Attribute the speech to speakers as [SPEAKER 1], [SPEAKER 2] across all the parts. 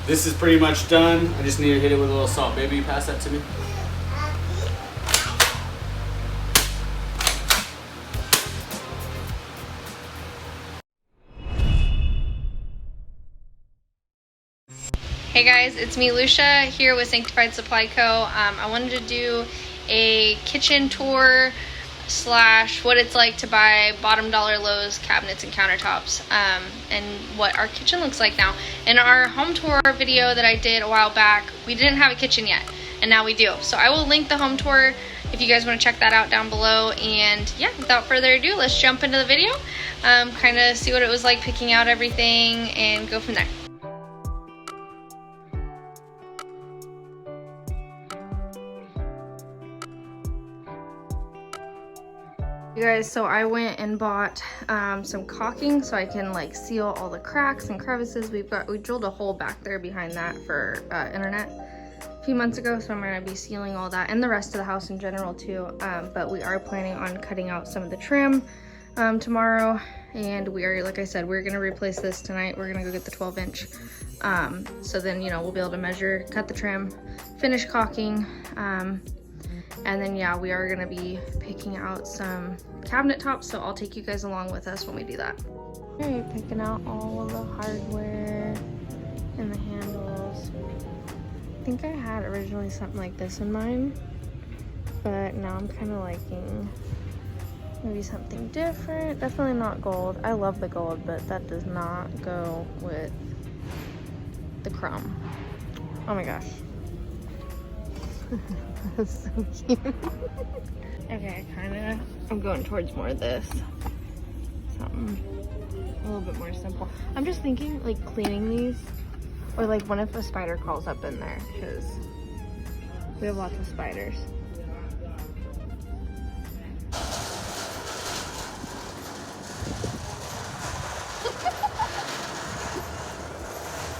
[SPEAKER 1] This is pretty much done. I just need to hit it with a little salt. Baby, pass that to me.
[SPEAKER 2] Hey guys, it's me Lucia here with Sanctified Supply Co. I wanted to do a kitchen tour slash what it's like to buy bottom dollar Lowe's cabinets and countertops, and what our kitchen looks like now. In our home tour video that I did a while back, we didn't have a kitchen yet, and now we do. So I will link the home tour if you guys want to check that out down below. And yeah, without further ado, let's jump into the video, kind of see what it was like picking out everything and go from there. You guys, so I went and bought some caulking so I can like seal all the cracks and crevices. We drilled a hole back there behind that for internet a few months ago, so I'm gonna be sealing all that and the rest of the house in general too. But we are planning on cutting out some of the trim tomorrow, and we are, like I said, we're gonna replace this tonight. We're gonna go get the 12-inch. So then, you know, we'll be able to measure, cut the trim, finish caulking, and then yeah, we are gonna be picking out some cabinet tops, so I'll take you guys along with us when we do that. Okay, picking out all of the hardware and the handles. I think I had originally something like this in mind, but now I'm kind of liking maybe something different. Definitely not gold. I love the gold, but that does not go with the chrome. Oh my gosh. That's so cute. Okay, I'm going towards more of this. Something a little bit more simple. I'm just thinking like cleaning these, or like what if a spider crawls up in there, because we have lots of spiders.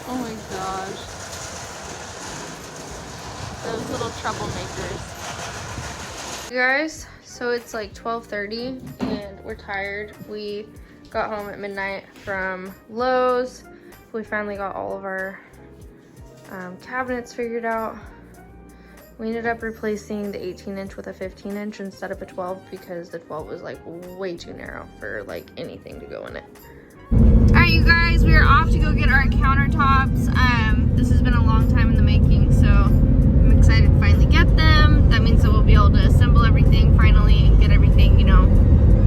[SPEAKER 2] Oh my gosh. Those little troublemakers. You guys, so it's like 12:30 and we're tired. We got home at midnight from Lowe's. We finally got all of our cabinets figured out. We ended up replacing the 18-inch with a 15-inch instead of a 12 because the 12 was like way too narrow for like anything to go in it. Alright you guys, we are off to go get our countertops. This has been a long time in the making, so I'm excited to finally get them. That means that we'll be able to assemble everything finally and get everything, you know,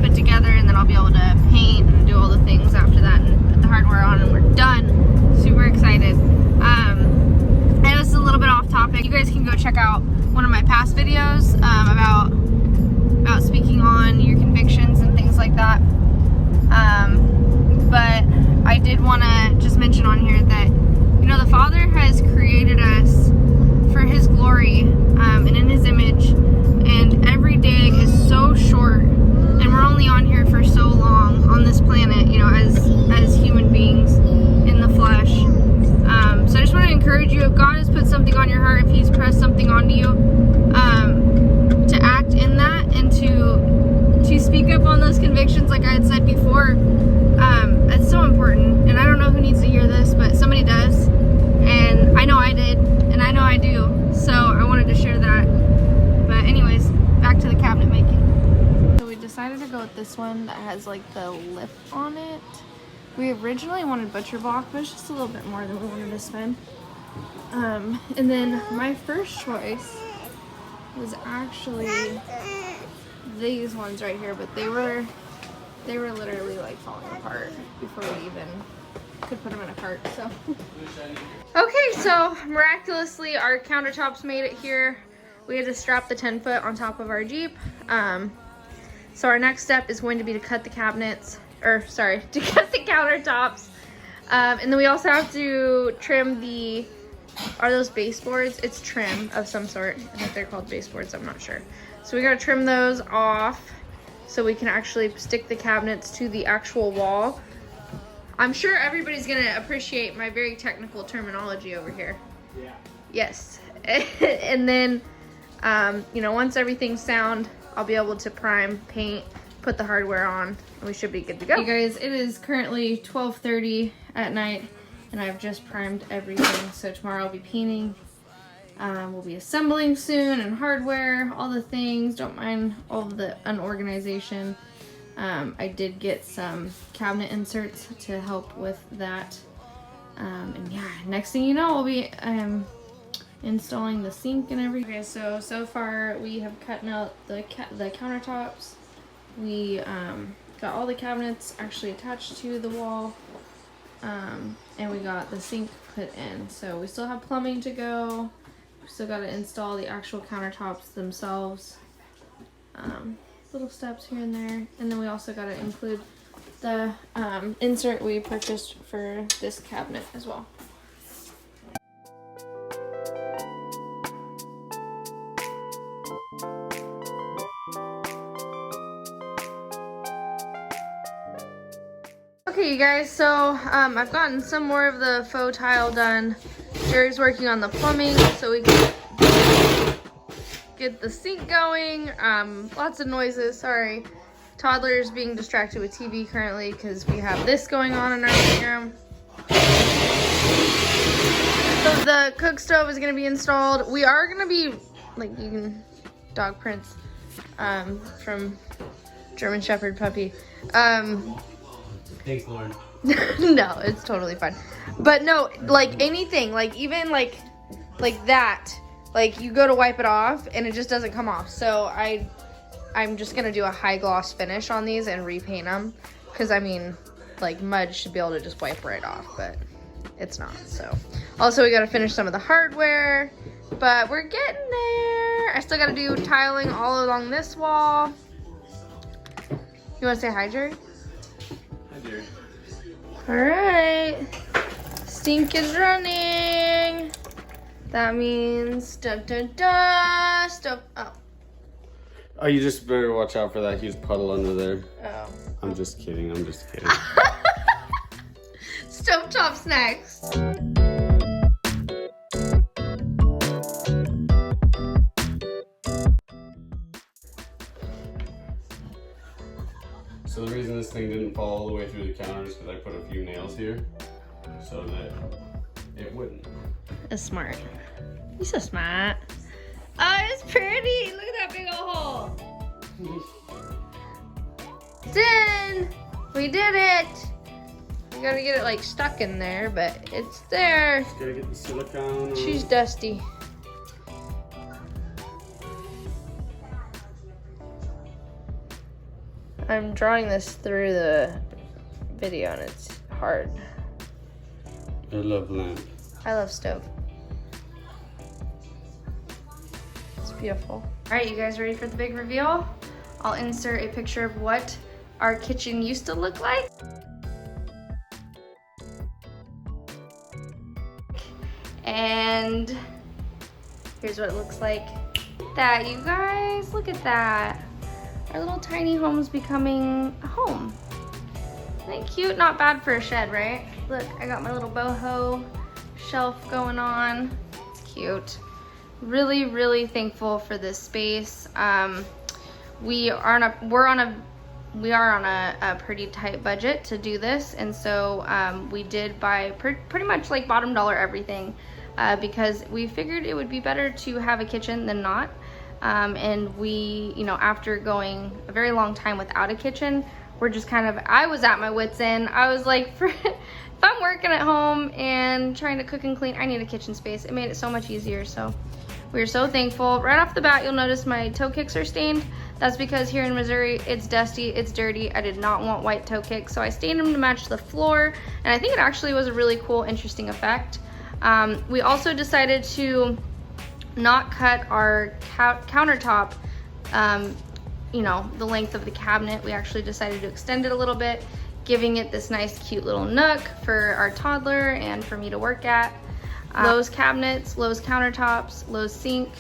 [SPEAKER 2] put together, and then I'll be able to paint and do all the things after that and put the hardware on, and we're done. Super excited. I know this is a little bit off topic. You guys can go check out one of my past videos about speaking on your convictions and things like that. But I did want to just mention on here that, you know, the Father has created us for His glory and in His image, and every day is so short, and we're only on here for so long on this planet, you know, as human beings in the flesh. So I just want to encourage you, if God has put something on your heart, if He's pressed something onto you, to act in that and to speak up on those convictions, like I had said before. It's so important, and I don't know who needs to hear this, but somebody does, and I know I did, and I know I do, so I wanted to share that. But anyways, back to the cabinet making. So we decided to go with this one that has like the lip on it. We originally wanted butcher block, but it's just a little bit more than we wanted to spend. And then my first choice was actually these ones right here, but they were literally like falling apart before we even could put them in a cart. So okay, so miraculously our countertops made it here. We had to strap the 10-foot on top of our Jeep. So our next step is going to be to cut the cabinets, or sorry, to cut the countertops. And then we also have to trim are those baseboards? It's trim of some sort. I think they're called baseboards, I'm not sure. So we gotta trim those off so we can actually stick the cabinets to the actual wall. I'm sure everybody's gonna appreciate my very technical terminology over here. Yeah. Yes. And then, you know, once everything's sound, I'll be able to prime, paint, put the hardware on, and we should be good to go. Hey guys, it is currently 12:30 at night, and I've just primed everything. So tomorrow I'll be painting. We'll be assembling soon, and hardware, all the things. Don't mind all of the unorganization. I did get some cabinet inserts to help with that. And yeah, next thing you know, we'll be installing the sink and everything. Okay, so far we have cut out the countertops. We got all the cabinets actually attached to the wall, and we got the sink put in. So we still have plumbing to go. We still got to install the actual countertops themselves. Little steps here and there, and then we also got to include the insert we purchased for this cabinet as well. Okay, you guys, so I've gotten some more of the faux tile done. Jerry's working on the plumbing so we can get the sink going. Lots of noises, sorry. Toddler's being distracted with TV currently because we have this going on in our living room. So the cook stove is going to be installed. We are going to be, like, you can, dog prints from German Shepherd puppy.
[SPEAKER 1] Thanks, Lauren.
[SPEAKER 2] No, it's totally fine. But no, like anything, like even like that. Like you go to wipe it off and it just doesn't come off. So I'm just gonna do a high gloss finish on these and repaint them. Cause I mean, like mud should be able to just wipe right off, but it's not. So also we gotta finish some of the hardware, but we're getting there. I still gotta do tiling all along this wall. You wanna say hi, Jerry?
[SPEAKER 1] Hi, Jerry.
[SPEAKER 2] All right, sink is running. That means dun dun dun. Stove.
[SPEAKER 1] Oh, you just better watch out for that huge puddle under there.
[SPEAKER 2] Oh.
[SPEAKER 1] I'm just kidding. I'm just kidding.
[SPEAKER 2] Stovetop's next.
[SPEAKER 1] So the reason this thing didn't fall all the way through the counter is because I put a few nails here so that it wouldn't.
[SPEAKER 2] That's smart. You're so smart. Oh, it's pretty. Look at that big old hole. It's in. We did it. We gotta get it like stuck in there, but it's there.
[SPEAKER 1] Just gotta get the silicone.
[SPEAKER 2] She's dusty. I'm drawing this through the video and it's hard.
[SPEAKER 1] I love lamp.
[SPEAKER 2] I love stove. It's beautiful. All right, you guys ready for the big reveal? I'll insert a picture of what our kitchen used to look like. And here's what it looks like. That, you guys, look at that. Our little tiny home's becoming a home. Isn't it cute? Not bad for a shed, right? Look, I got my little boho shelf going on. It's cute. Really, really thankful for this space. We are on a pretty tight budget to do this, and so we did buy pretty much like bottom dollar everything because we figured it would be better to have a kitchen than not. And we, you know, after going a very long time without a kitchen, we're just kind of, I was at my wit's end. I was like, if I'm working at home and trying to cook and clean, I need a kitchen space. It made it so much easier. So we're so thankful. Right off the bat, you'll notice my toe kicks are stained. That's because here in Missouri, it's dusty, it's dirty. I did not want white toe kicks, so I stained them to match the floor. And I think it actually was a really cool, interesting effect. We also decided to not cut our countertop, you know, the length of the cabinet. We actually decided to extend it a little bit, giving it this nice cute little nook for our toddler and for me to work at. Lowe's cabinets, Lowe's countertops, Lowe's sink,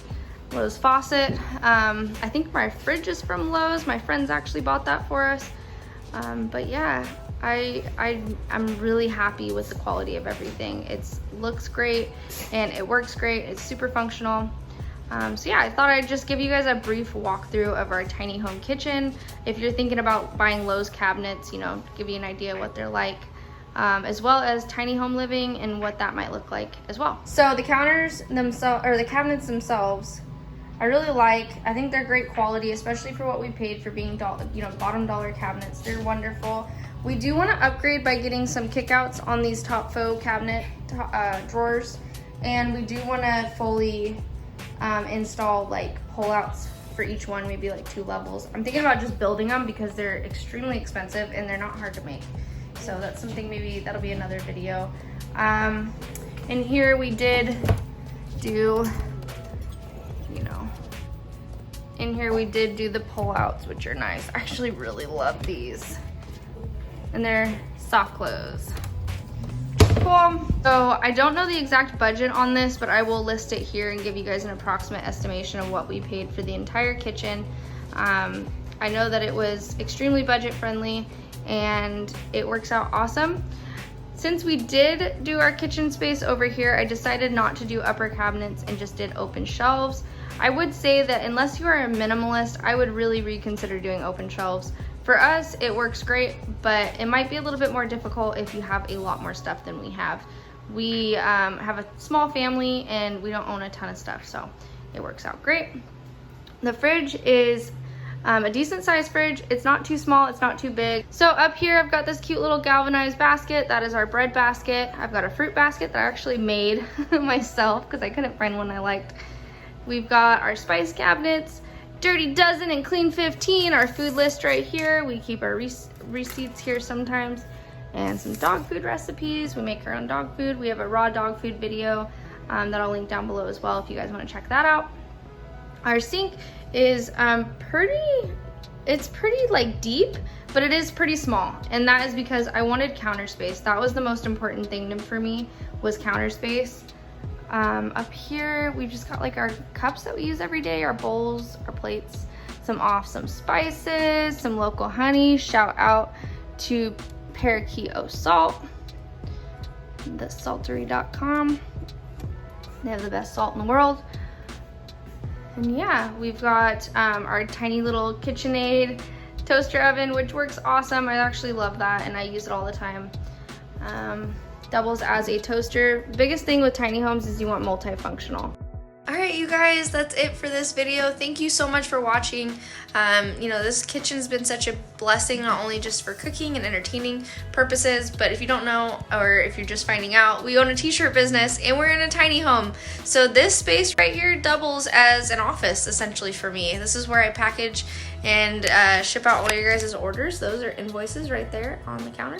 [SPEAKER 2] Lowe's faucet. I think my fridge is from Lowe's. My friends actually bought that for us. But yeah, I'm really happy with the quality of everything. It looks great and it works great. It's super functional. So yeah, I thought I'd just give you guys a brief walkthrough of our tiny home kitchen. If you're thinking about buying Lowe's cabinets, you know, give you an idea what they're like. as well as tiny home living and what that might look like as well. So the counters themselves, or the cabinets themselves, I really like. I think they're great quality, especially for what we paid for being bottom dollar cabinets. They're wonderful. We do want to upgrade by getting some kickouts on these top faux cabinet drawers, and we do want to fully install like pullouts for each one, maybe like 2 levels. I'm thinking about just building them because they're extremely expensive and they're not hard to make. So that's something, maybe that'll be another video. And here we did do, in here we did do the pullouts, which are nice. I actually really love these. And they're soft close. Cool. So I don't know the exact budget on this, but I will list it here and give you guys an approximate estimation of what we paid for the entire kitchen. I know that it was extremely budget friendly and it works out awesome. Since we did do our kitchen space over here, I decided not to do upper cabinets and just did open shelves. I would say that unless you are a minimalist, I would really reconsider doing open shelves. For us, it works great, but it might be a little bit more difficult if you have a lot more stuff than we have. We have a small family and we don't own a ton of stuff, so it works out great. The fridge is a decent sized fridge. It's not too small, it's not too big. So up here, I've got this cute little galvanized basket. That is our bread basket. I've got a fruit basket that I actually made myself because I couldn't find one I liked. We've got our spice cabinets, Dirty Dozen and Clean 15, our food list right here. We keep our receipts here sometimes, and some dog food recipes. We make our own dog food. We have a raw dog food video that I'll link down below as well if you guys want to check that out. Our sink is pretty like deep, but it is pretty small, and that is because I wanted counter space. That was the most important thing for me, was counter space. Up here, we've just got like our cups that we use every day, our bowls, our plates, some spices, some local honey. Shout out to Parakeet Salt, thesaltery.com. They have the best salt in the world. And yeah, we've got our tiny little KitchenAid toaster oven, which works awesome. I actually love that and I use it all the time. Doubles as a toaster. Biggest thing with tiny homes is you want multifunctional. Alright you guys, that's it for this video. Thank you so much for watching. This kitchen's been such a blessing, not only just for cooking and entertaining purposes, but if you don't know, or if you're just finding out, we own a t-shirt business and we're in a tiny home. So this space right here doubles as an office essentially for me. This is where I package and ship out all your guys' orders. Those are invoices right there on the counter.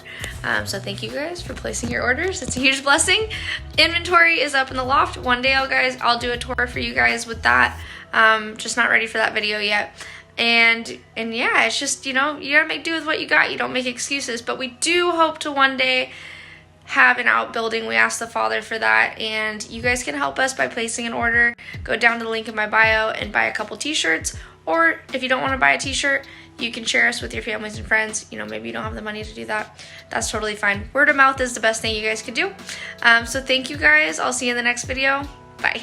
[SPEAKER 2] So thank you guys for placing your orders. It's a huge blessing. Inventory is up in the loft. One day I'll do a tour for you guys with that. Just not ready for that video yet. And yeah, it's just, you gotta make do with what you got. You don't make excuses, but we do hope to one day have an outbuilding. We asked the Father for that, and you guys can help us by placing an order. Go down to the link in my bio and buy a couple t-shirts, or if you don't want to buy a t-shirt, you can share us with your families and friends. Maybe you don't have the money to do that. That's totally fine. Word of mouth is the best thing you guys could do. So thank you guys. I'll see you in the next video. Bye.